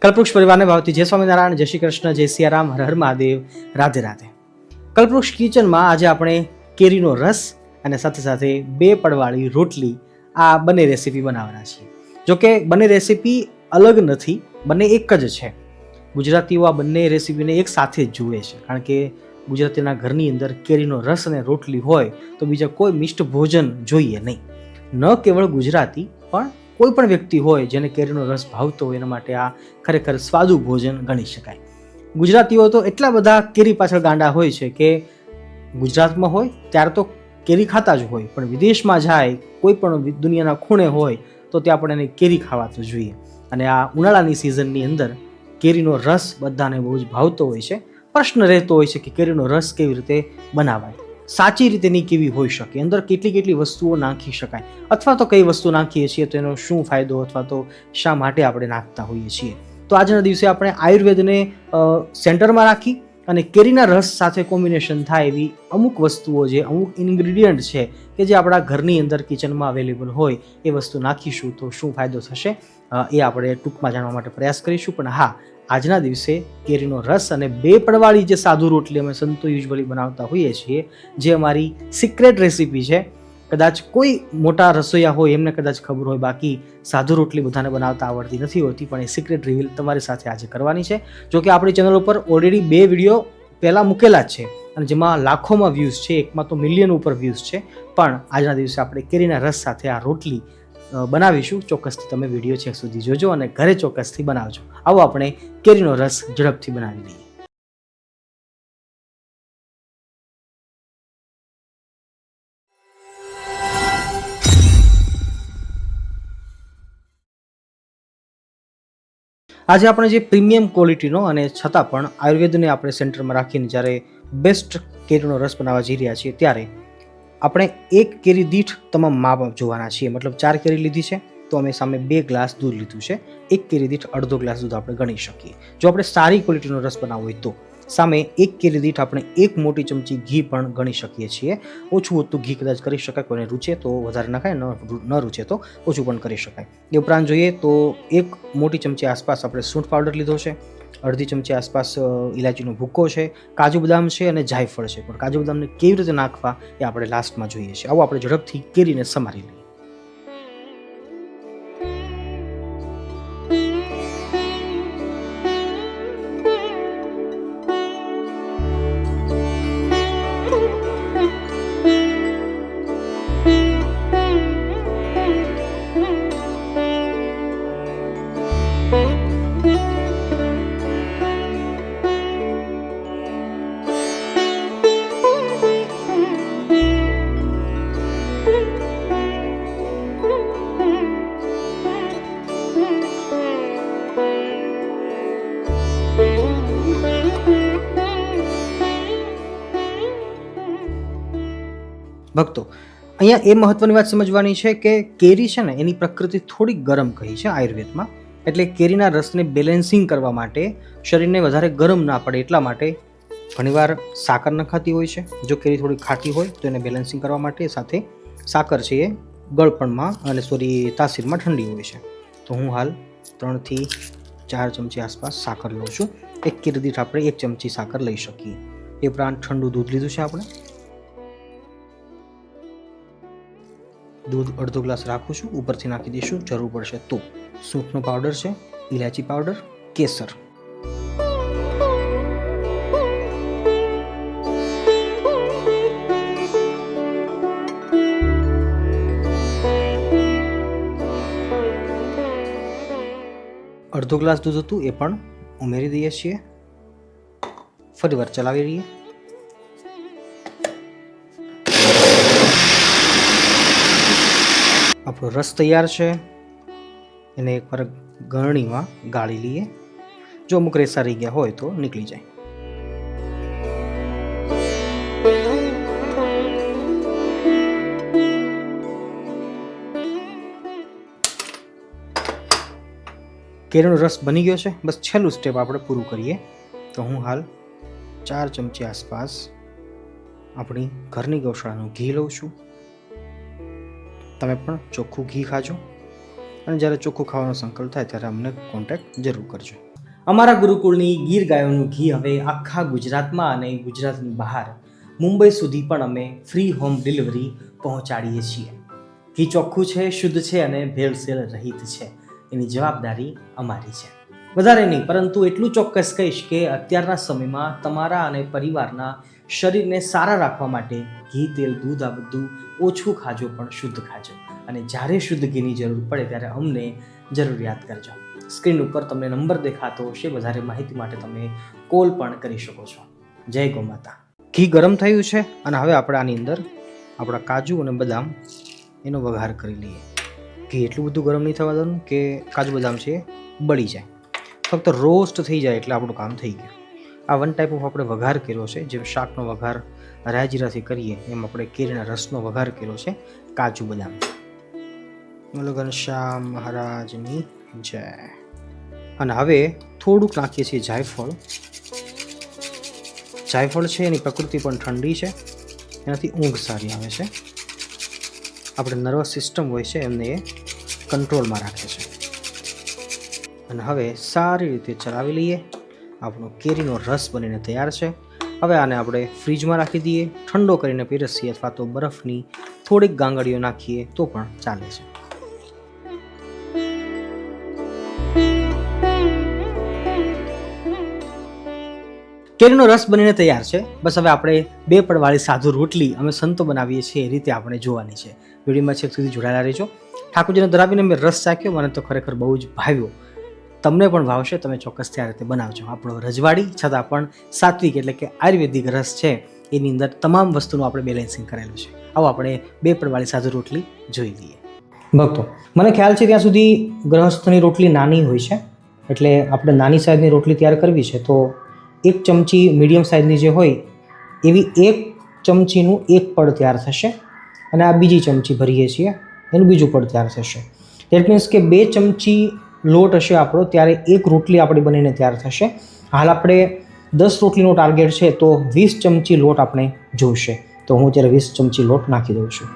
કલ્પવૃક્ષ પરિવારને ભાવતી જય સ્વામિનારાયણ, જય શ્રી કૃષ્ણ, જય સિયારામ, હર હર મહાદેવ, રાધે રાધે. કલ્પવૃક્ષ કિચનમાં આજે આપણે કેરીનો રસ અને સાથે સાથે બે પડવાળી રોટલી આ બંને રેસીપી બનાવવાના છીએ. જોકે બંને રેસીપી અલગ નથી, બંને એક જ છે. ગુજરાતીઓ આ બંને રેસીપીને એક સાથે જ જુએ છે, કારણ કે ગુજરાતીના ઘરની અંદર કેરીનો રસ અને રોટલી હોય તો બીજા કોઈ મિષ્ટ ભોજન જોઈએ નહીં. ન કેવળ ગુજરાતી પણ કોઈ પણ વ્યક્તિ હોય જેને કેરીનો રસ ભાવતો હોય એના માટે આ ખરેખર સ્વાદુ ભોજન ગણી શકાય. ગુજરાતીઓ તો એટલા બધા કેરી પાછળ ગાંડા હોય છે કે ગુજરાતમાં હોય ત્યારે તો કેરી ખાતા જ હોય, પણ વિદેશમાં જાય, કોઈ પણ દુનિયાના ખૂણે હોય તો ત્યાં પણ એને કેરી ખાવા તો જોઈએ. અને આ ઉનાળાની સિઝનની અંદર કેરીનો રસ બધાને બહુ જ ભાવતો હોય છે. પ્રશ્ન રહેતો હોય છે કે કેરીનો રસ કેવી રીતે બનાવાય, સાચી રીતેની કેવી હોઈ શકે, અંદર કેટલી વસ્તુઓ નાખી શકાય, અથવા તો કઈ વસ્તુ નાખીએ છીએ તો એનો શું ફાયદો, અથવા તો શા માટે આપણે નાખતા હોઈએ છીએ. તો આજના દિવસે આપણે આયુર્વેદને સેન્ટરમાં રાખી અને કેરીના રસ સાથે કોમ્બિનેશન થાય એવી અમુક વસ્તુઓ, જે અમુક ઇન્ગ્રીડિયન્ટ છે કે જે આપણા ઘરની અંદર કિચનમાં અવેલેબલ હોય એ વસ્તુ નાખીશું તો શું ફાયદો થશે એ આપણે ટૂંકમાં જાણવા માટે પ્રયાસ કરીશું. પણ હા, આજના દિવસે કેરીનો રસ અને બે પડવાળી જે સાદુ રોટલી અમે સંતો યુઝ્યુઅલી બનાવતા હોઈએ છીએ, જે અમારી સિક્રેટ રેસીપી છે. કદાચ કોઈ મોટા રસોઈયા હોય એમને કદાચ ખબર હોય, બાકી સાદુ રોટલી બધાને બનાવતા આવડતી નથી હોતી, પણ એ સિક્રેટ રિવીલ તમારી સાથે આજે કરવાની છે. જોકે આપણી ચેનલ ઉપર ઓલરેડી 2 વિડીયો પહેલાં મૂકેલા જ છે અને જેમાં લાખોમાં વ્યૂઝ છે, એકમાં તો મિલિયન ઉપર વ્યૂઝ છે. પણ આજના દિવસે આપણે કેરીના રસ સાથે આ રોટલી બનાવીશું. ચોક્કસથી તમે વિડીયો છેક સુધી જોજો અને ઘરે ચોક્કસથી બનાવજો. આવો આપણે કેરીનો રસ ઝડપથી બનાવી લઈએ. આજે આપણે જે પ્રીમિયમ ક્વોલિટીનો અને છતાં પણ આયુર્વેદને આપણે સેન્ટરમાં રાખીને જ્યારે બેસ્ટ કેરીનો રસ બનાવવા જઈ રહ્યા છીએ, ત્યારે આપણે એક કેરી દીઠ તમામ માપ જોવાના છીએ. મતલબ 4 કેરી લીધી છે તો અમે સામે 2 ગ્લાસ દૂધ લીધું છે. એક કેરી દીઠ અડધો ગ્લાસ દૂધ આપણે ગણી શકીએ. જો આપણે સારી ક્વોલિટીનો રસ બનાવવો હોય તો સામે એક કેરી દીઠ આપણે 1 મોટી ચમચી ઘી પણ ગણી શકીએ છીએ. ઓછું હોતું ઘી કદાચ કરી શકાય, કોઈને રૂચે તો વધારે નખાય, ન રૂચે તો ઓછું પણ કરી શકાય. એ ઉપરાંત જોઈએ તો 1 મોટી ચમચી આસપાસ આપણે સૂંઠ પાવડર લીધો છે, અડધી ચમચી આસપાસ ઇલાયચીનો ભૂક્કો છે, કાજુ બદામ છે અને જાયફળ છે. પણ કાજુ બદામને કેવી રીતે નાખવા એ આપણે લાસ્ટમાં જોઈએ છીએ. આવો આપણે ઝડપથી કેરીને સમારી લઈએ. ભક્તો, અહીંયા એ મહત્વની વાત સમજવાની છે કે કેરી છે ને, એની પ્રકૃતિ થોડી ગરમ કહી છે આયુર્વેદમાં. એટલે કેરીના રસને બેલેન્સિંગ કરવા માટે, શરીરને વધારે ગરમ ના પડે એટલા માટે ઘણીવાર સાકર નખાતી હોય છે. જો કેરી થોડી ખાટી હોય તો એને બેલેન્સિંગ કરવા માટે સાથે સાકર છે એ ગળપણમાં અને તાસીરમાં ઠંડી હોય છે. તો હું હાલ 3 થી 4 ચમચી આસપાસ સાકર લઉં છું. એક કેરી દીઠ આપણે 1 ચમચી સાકર લઈ શકીએ. એ ઉપરાંત ઠંડુ દૂધ લીધું છે આપણે. દૂધ અડધો ગ્લાસ રાખું છું, ઉપરથી નાખી દઈશું જરૂર પડશે તો સૂંઠનો પાવડર છે, ઇલાયચી પાવડર, કેસર. અડધો ગ્લાસ દૂધ હતું એ પણ ઉમેરી દઈએ છીએ. ફરીવાર ચલાવી લઈએ. આપણો રસ તૈયાર છે. એને એકવાર ગળણીમાં ગાળી લઈએ. જો અમુક રેસા રહી ગયા હોય તો નીકળી જાય. કેરીનો રસ બની ગયો છે. બસ છેલ્લું સ્ટેપ આપણે પૂરું કરીએ. તો હું હાલ 4 ચમચી આસપાસ આપણી ઘરની ગૌશાળાનું ઘી લઉં છું. તમે પણ ચોખ્ખું ઘી ખાજો અને જ્યારે ચોખ્ખું ખાવાનો સંકલ્પ થાય ત્યારે અમને કોન્ટેક્ટ જરૂર કરજો. અમારા ગુરુકુળની ગીર ગાયોનું ઘી હવે આખા ગુજરાતમાં અને ગુજરાતની બહાર મુંબઈ સુધી પણ અમે ફ્રી હોમ ડિલિવરી પહોંચાડીએ છીએ. ઘી ચોખ્ખું છે, શુદ્ધ છે અને ભેળસેળ રહિત છે. એની જવાબદારી અમારી છે. વધારે નહીં, પરંતુ એટલું ચોક્કસ કહીશ કે અત્યારના સમયમાં તમારા અને પરિવારના શરીરને સારા રાખવા માટે ઘી, તેલ, દૂધ આ બધું ઓછું ખાજો પણ શુદ્ધ ખાજો. અને જ્યારે શુદ્ધ ઘીની જરૂર પડે ત્યારે અમને જરૂર યાદ કરજો. સ્ક્રીન ઉપર તમને નંબર દેખાતો હશે. વધારે માહિતી માટે તમે કોલ પણ કરી શકો છો. જય ગૌ માતા. ઘી ગરમ થયું છે અને હવે આપણે આની અંદર આપણા કાજુ અને બદામ એનો વઘાર કરી લઈએ. ઘી એટલું બધું ગરમ નહીં થવા દેવાનું કે કાજુ બદામ છે બળી જાય. ફક્ત રોસ્ટ થઈ જાય એટલે આપણું કામ થઈ ગયું. આ વન ટાઈપ ઓફ આપણે વઘાર કર્યો છે. જેમ શાકનો વઘાર રાઈ જીરાથી કરીએ એમ આપણે કેરીના રસનો વઘાર કર્યો છે કાજુ બદામ. ઘનશ્યામ મહારાજની જય. અને હવે થોડુંક નાખીએ છીએ જાયફળ. જાયફળ છે એની પ્રકૃતિ પણ ઠંડી છે, એનાથી ઊંઘ સારી આવે છે. આપણે નર્વસ સિસ્ટમ હોય છે એમને એ કંટ્રોલમાં રાખે છે. અને હવે સારી રીતે ચલાવી લઈએ. આપણો કેરીનો રસ બનીને તૈયાર છે. હવે આને આપણે ફ્રીજમાં રાખી દઈએ, ઠંડો કરીને પીરસીએ અથવા તો બરફની થોડીક ગાંગડીઓ નાખીએ તો પણ ચાલે છે. કેરીનો રસ બનીને તૈયાર છે. બસ હવે આપણે 2 પડવાળી સાધુ રોટલી અમે સંતો બનાવીએ છીએ એ રીતે આપણે જોવાની છે. વિડીયોમાં છેક સુધી જોડાયેલા રહેજો. ઠાકોરજીને ધરાવીને મેં રસ ચાખ્યો, મને તો ખરેખર બહુ જ ભાવ્યો. તમને પણ ભાવશે, તમે ચોક્કસથી આ રીતે બનાવજો. આપણો રજવાડી છતાં પણ સાત્વિક એટલે કે આયુર્વેદિક રસ છે, એની અંદર તમામ વસ્તુનું આપણે બેલેન્સિંગ કરેલું છે. આવો આપણે 2 પડવાળી સાધુ રોટલી જોઈ લઈએ. ભક્તો, મને ખ્યાલ છે ત્યાં સુધી ગ્રહસ્થની રોટલી નાની હોય છે, એટલે આપણે નાની સાઈઝની રોટલી તૈયાર કરવી છે તો 1 ચમચી મીડિયમ સાઇઝની જે હોય એવી 1 ચમચીનું 1 પડ તૈયાર થશે. અને આ બીજી ચમચી ભરીએ છીએ એનું બીજું પડ તૈયાર થશે. દેટ મીન્સ કે 2 ચમચી લોટ હશે આપણો ત્યારે 1 રોટલી આપણી બનીને તૈયાર થશે. હાલ આપણે 10 રોટલીનો ટાર્ગેટ છે તો 20 ચમચી લોટ આપણે જોઈશે. તો હું ત્યારે 20 ચમચી લોટ નાખી દઉં છું.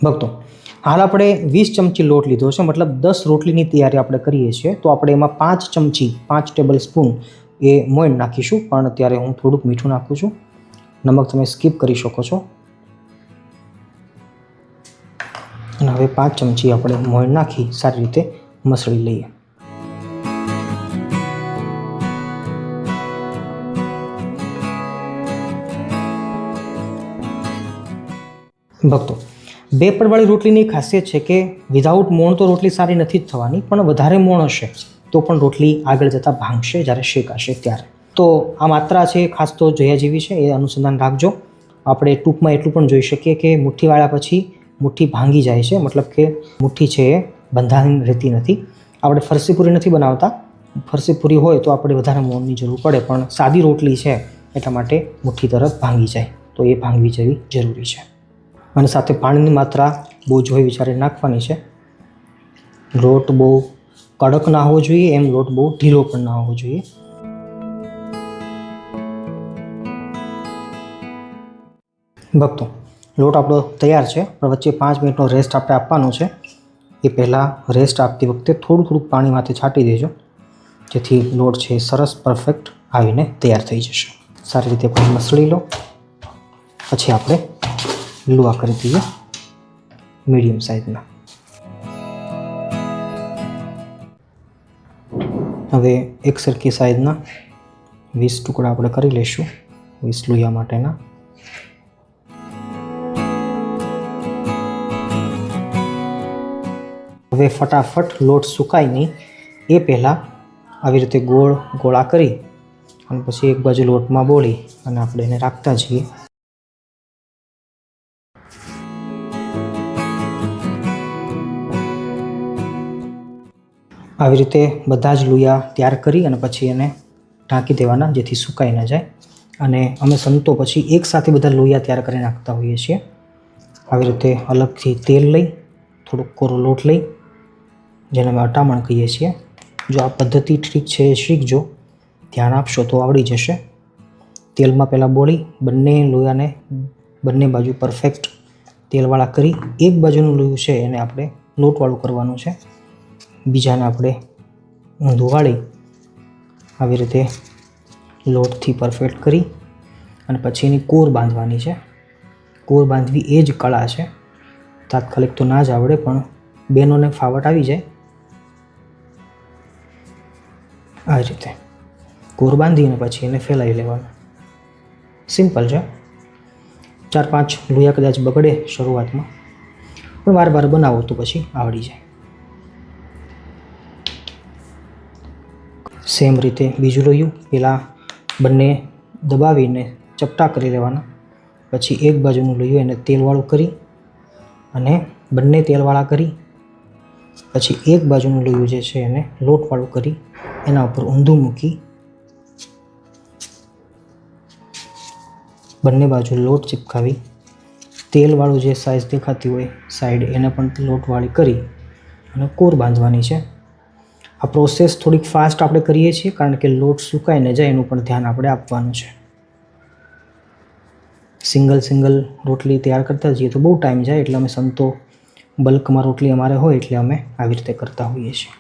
ભક્તો, હાલ આપણે 20 ચમચી લોટ લીધો છે, મતલબ 10 રોટલીની તૈયારી આપણે કરીએ છીએ. તો આપણે એમાં 5 ચમચી 5 ટેબલ સ્પૂન એ મોઈન નાખીશું. પણ અત્યારે હું થોડુંક મીઠું નાખું છું. નમક તમે સ્કીપ કરી શકો છો. અને હવે 5 ચમચી આપણે મોઈન નાખી સારી રીતે મસળી લઈએ. ભક્તો, 2 પડવાળી રોટલીની ખાસિયત છે કે વિધાઉટ મોણ તો રોટલી સારી નથી જ થવાની, પણ વધારે મોણ હશે તો પણ રોટલી આગળ જતાં ભાંગશે જ્યારે શેકાશે ત્યારે. તો આ માત્રા છે ખાસ તો જોયા જેવી છે, એ અનુસંધાન રાખજો. આપણે ટૂંકમાં એટલું પણ જોઈ શકીએ કે મુઠ્ઠી વાળ્યા પછી મુઠ્ઠી ભાંગી જાય છે, મતલબ કે મુઠ્ઠી છે એ બંધાણી રહેતી નથી. આપણે ફરસી પૂરી નથી બનાવતા. ફરસી પૂરી હોય તો આપણે વધારે મોણની જરૂર પડે, પણ સાદી રોટલી છે એટલા માટે મુઠ્ઠી તરત ભાંગી જાય, તો એ ભાંગવી જવી જરૂરી છે. અને સાથે પાણીની માત્રા બહુ જોઈ વિચારી નાખવાની છે. લોટ બહુ કડક ના હોવો જોઈએ, એમ લોટ બહુ ઢીલો પણ ના હોવો જોઈએ. ભક્તો, લોટ આપણો તૈયાર છે, પણ વચ્ચે 5 મિનિટનો રેસ્ટ આપણે આપવાનો છે. એ પહેલાં રેસ્ટ આપતી વખતે થોડું પાણીમાંથી છાંટી દેજો, જેથી લોટ છે સરસ પરફેક્ટ આવીને તૈયાર થઈ જશે. સારી રીતે પાણી મસળી લો. પછી આપણે લુવા કરી દઈએ મીડિયમ સાઇઝના. હવે એક સરખી સાઇઝના 20 ટુકડા આપણે કરી લઈશું 20 લુયા માટેના. હવે ફટાફટ લોટ સુકાય નહીં એ પહેલાં આવી રીતે ગોળ ગોળા કરી અને પછી એક બાજુ લોટમાં બોળી અને આપણે એને રાખતા જઈએ. આવી રીતે બધા જ લુયા તૈયાર કરી અને પછી એને ઢાંકી દેવાના, જેથી સુકાઈ ન જાય. અને અમે સંતો પછી એકસાથે બધા લોહિયા તૈયાર કરી નાખતા હોઈએ છીએ. આવી રીતે અલગથી તેલ લઈ, થોડુંક કોરો લોટ લઈ, જેને અમે અટામણ કહીએ છીએ. જો આ પદ્ધતિ ઠીક છે એ શીખજો, ધ્યાન આપશો તો આવડી જશે. તેલમાં પહેલાં બોળી બંને લોયાને બંને બાજુ પરફેક્ટ તેલવાળા કરી એક બાજુનું લોયું છે એને આપણે લોટવાળું કરવાનું છે, બીજાને આપણે ઊંધું વાળી આવી રીતે લોટથી પરફેક્ટ કરી અને પછી એની કોર બાંધવાની છે. કોર બાંધવી એ જ કળા છે. તાત્કાલિક તો ના જ આવડે, પણ બહેનોને ફાવટ આવી જાય. આ રીતે કોર બાંધીને પછી એને ફેલાવી લેવાનું. સિમ્પલ છે. 4-5 લોયા કદાચ બગડે શરૂઆતમાં, પણ વાર વાર બનાવો તો પછી આવડી જાય. સેમ રીતે બીજું લોયું પહેલાં બંને દબાવીને ચપટા કરી લેવાના, પછી એક બાજુનું લોયું એને તેલવાળું કરી અને બંને તેલવાળા કરી, પછી એક બાજુનું લોયું જે છે એને લોટવાળું કરી એના ઉપર ઊંધું મૂકી બંને બાજુ લોટ ચિપકાવી તેલવાળું જે સાઈઝ દેખાતી હોય સાઈડ એને પણ લોટવાળી કરી અને કોર બાંધવાની છે. આ પ્રોસેસ થોડીક ફાસ્ટ આપણે કરીએ છીએ કારણ કે લોટ સુકાઈ ન જાય એનું પણ ધ્યાન આપણે આપવાનું છે. સિંગલ રોટલી તૈયાર કરતા જઈએ તો બહુ ટાઈમ જાય, એટલે અમે સંતો બલ્કમાં રોટલી અમારે હોય એટલે અમે આવી રીતે કરતા હોઈએ છીએ.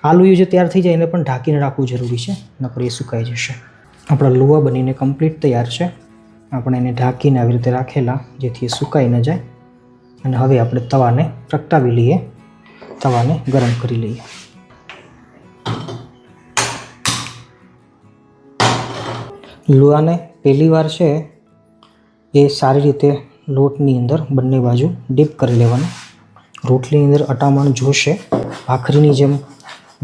આ લોયું જે તૈયાર થઈ જાય એને પણ ઢાંકીને રાખવું જરૂરી છે, નકર એ સુકાઈ જશે. આપણા લુવા બનીને કમ્પ્લીટ તૈયાર છે. આપણે એને ઢાંકીને આવી રીતે રાખેલા જેથી એ સુકાઈ ન જાય. અને હવે આપણે તવાને પ્રગટાવી લઈએ, તવાને ગરમ કરી લઈએ. લુવાને પહેલી વાર છે એ સારી રીતે લોટની અંદર બંને બાજુ ડીપ કરી લેવાનું. રોટલીની અંદર અટામણ જોશે, ભાખરીની જેમ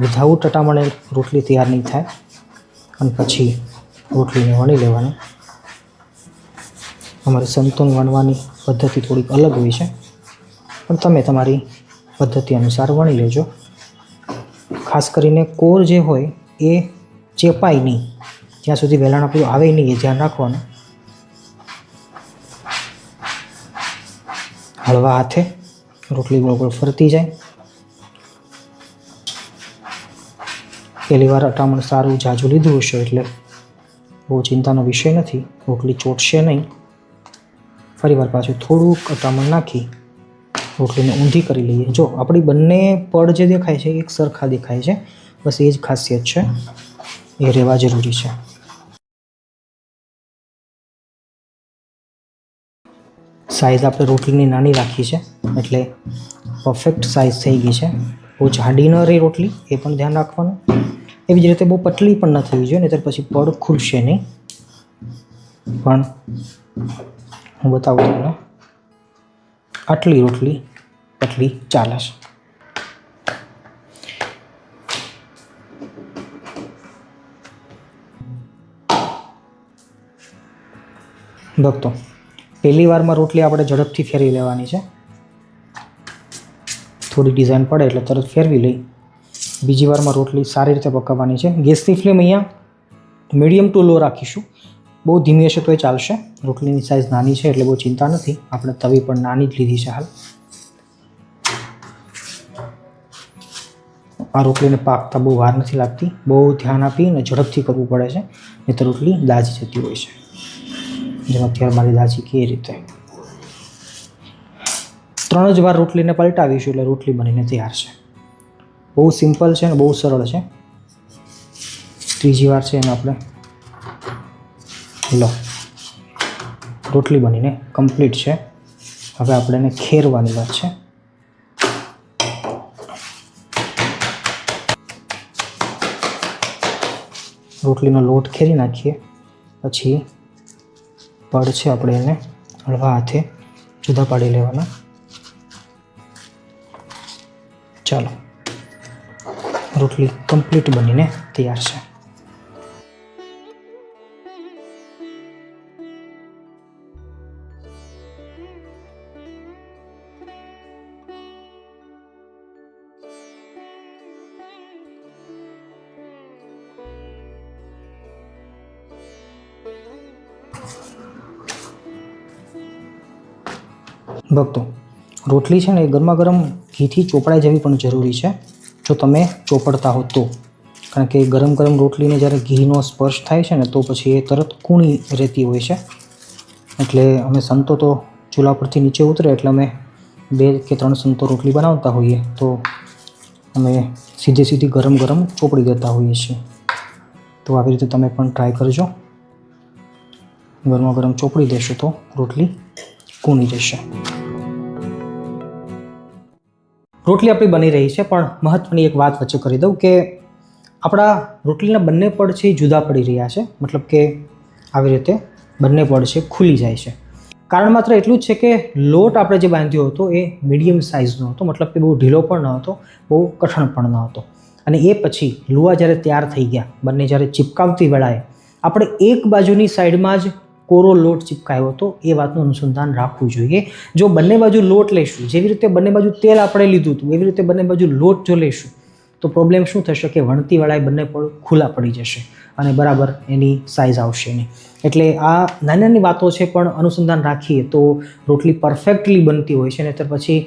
વિધાઉટ અટામણે રોટલી તૈયાર નહીં થાય. અને પછી રોટલીને વણી લેવાની. અમારે સંતોન વણવાની પદ્ધતિ થોડીક અલગ હોય છે, પણ તમે તમારી પદ્ધતિ અનુસાર વણી લેજો. ખાસ કરીને કોર જે હોય એ ચેપાય નહીં, જ્યાં સુધી વેલણ આપણું આવે નહીં એ ધ્યાન રાખવાનું. હળવા હાથે રોટલી ગોળ ગોળ ફરતી જાય. પહેલી વાર અટામણ સારું જાજુ લીધું હશે એટલે બહુ ચિંતાનો વિષય નથી, રોટલી ચોટશે નહીં. ફરીવાર પાછું થોડુંક અટામણ નાખી રોટલીને ઊંધી કરી લઈએ. જો આપણી બંને પડ જે દેખાય છે એક સરખા દેખાય છે, બસ એ જ ખાસિયત છે, એ રહેવા જરૂરી છે. સાઈઝ આપણે રોટલીની નાની રાખી છે એટલે પરફેક્ટ સાઈઝ થઈ ગઈ છે. બહુ જાડી ન રહી રોટલી એ પણ ધ્યાન રાખવાનું. એવી જ રીતે બહુ પતલી પણ ન થવી જોઈએ, નહીંતર પછી પડ ખુલશે નહીં. પણ હું બતાવું તમને, આટલી રોટલી પતલી ચાલે છે. ભક્તો, પહેલી વારમાં રોટલી આપણે ઝડપથી ફેરવી લેવાની છે. થોડી ડિઝાઇન પડે એટલે તરત ફેરવી લઈ. બીજી વારમાં રોટલી સારી રીતે પકાવવાની છે. ગેસની ફ્લેમ અહીંયા મીડિયમ ટુ લો રાખીશું. બહુ ધીમી હશે તો એ ચાલશે. રોટલીની સાઇઝ નાની છે એટલે બહુ ચિંતા નથી. આપણે તવી પણ નાની જ લીધી છે હાલ. આ રોટલીને પાકતા બહુ વાર નથી લાગતી. બહુ ધ્યાન આપીને ઝડપથી કરવું પડે છે, નહીં તો રોટલી દાજી જતી હોય છે. જેમ અત્યારે મારી દાજી કે રીતે 3 જ વાર રોટલીને પલટાવીશું એટલે રોટલી બનીને તૈયાર છે. બહુ સિમ્પલ છે અને બહુ સરળ છે. ત્રીજી વાર છે એને આપણે લો, રોટલી બનીને કમ્પ્લીટ છે. હવે આપણે એને ખેરવાની વાત છે. રોટલીનો લોટ ખેરી નાખીએ, પછી પડ છે આપણે એને હળવા હાથે જુદા પાડી લેવાના. ચાલો, રોટલી કમ્પ્લીટ બનીને તૈયાર છે. ભક્તો, રોટલી છે ને એ ગરમા ગરમ ઘીથી ચોપડાઈ જવી પણ જરૂરી છે, જો તમે ચોપડતા હો તો. કારણ કે ગરમ ગરમ રોટલીને જ્યારે ઘીનો સ્પર્શ થાય છે ને તો પછી એ તરત કૂણી રહેતી હોય છે. એટલે અમે સંતો તો ચૂલા પરથી નીચે ઉતરે એટલે અમે 2 કે 3 સંતો રોટલી બનાવતા હોઈએ તો અમે સીધી ગરમ ચોપડી દેતા હોઈએ છીએ. તો આવી રીતે તમે પણ ટ્રાય કરજો. ગરમ ચોપડી દેશો તો રોટલી કૂણી જશે. રોટલી આપણી બની રહી છે, પણ મહત્ત્વની એક વાત વચ્ચે કરી દઉં કે આપણા રોટલીના બંને પડ છે એ જુદા પડી રહ્યા છે. મતલબ કે આવી રીતે બંને પડ છે ખુલી જાય છે. કારણ માત્ર એટલું જ છે કે લોટ આપણે જે બાંધ્યો હતો એ મીડિયમ સાઇઝનો હતો. મતલબ કે બહુ ઢીલો પણ ન હતો, બહુ કઠણ પણ ન હતો. અને એ પછી લુવા જ્યારે તૈયાર થઈ ગયા, બંને જ્યારે ચિપકાવતી વેળાએ આપણે એક બાજુની સાઈડમાં જ કોરો લોટ ચિપકાયો હતો, એ વાતનું અનુસંધાન રાખવું જોઈએ. જો બંને બાજુ લોટ લઈશું, જેવી રીતે બંને બાજુ તેલ આપણે લીધું હતું એવી રીતે બંને બાજુ લોટ જો લઈશું તો પ્રોબ્લેમ શું થશે કે વણતી વેળાએ બંને પડ ખુલ્લા પડી જશે અને બરાબર એની સાઇઝ આવશે નહીં. એટલે આ નાની વાતો છે, પણ અનુસંધાન રાખીએ તો રોટલી પરફેક્ટલી બનતી હોય છે. નહીંતર પછી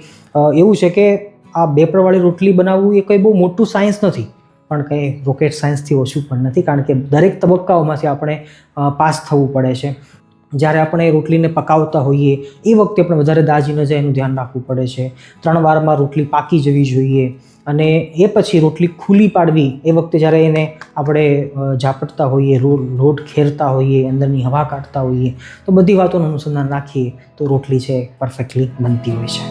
એવું છે કે આ 2 પડવાળી રોટલી બનાવવું એ કંઈ બહુ મોટું સાયન્સ નથી, પણ કંઈ રોકેટ સાયન્સથી ઓછું પણ નથી. કારણ કે દરેક તબક્કાઓમાંથી આપણે પાસ થવું પડે છે. જ્યારે આપણે રોટલીને પકાવતા હોઈએ એ વખતે આપણે વધારે દાજી ન જાય એનું ધ્યાન રાખવું પડે છે. 3 વારમાં રોટલી પાકી જવી જોઈએ. અને એ પછી રોટલી ખુલ્લી પાડવી એ વખતે જ્યારે એને આપણે ઝાપટતા હોઈએ, લોટ ખેરતા હોઈએ, અંદરની હવા કાઢતા હોઈએ, તો બધી વાતોનું અનુસંધાન રાખીએ તો રોટલી છે પરફેક્ટલી બનતી હોય છે.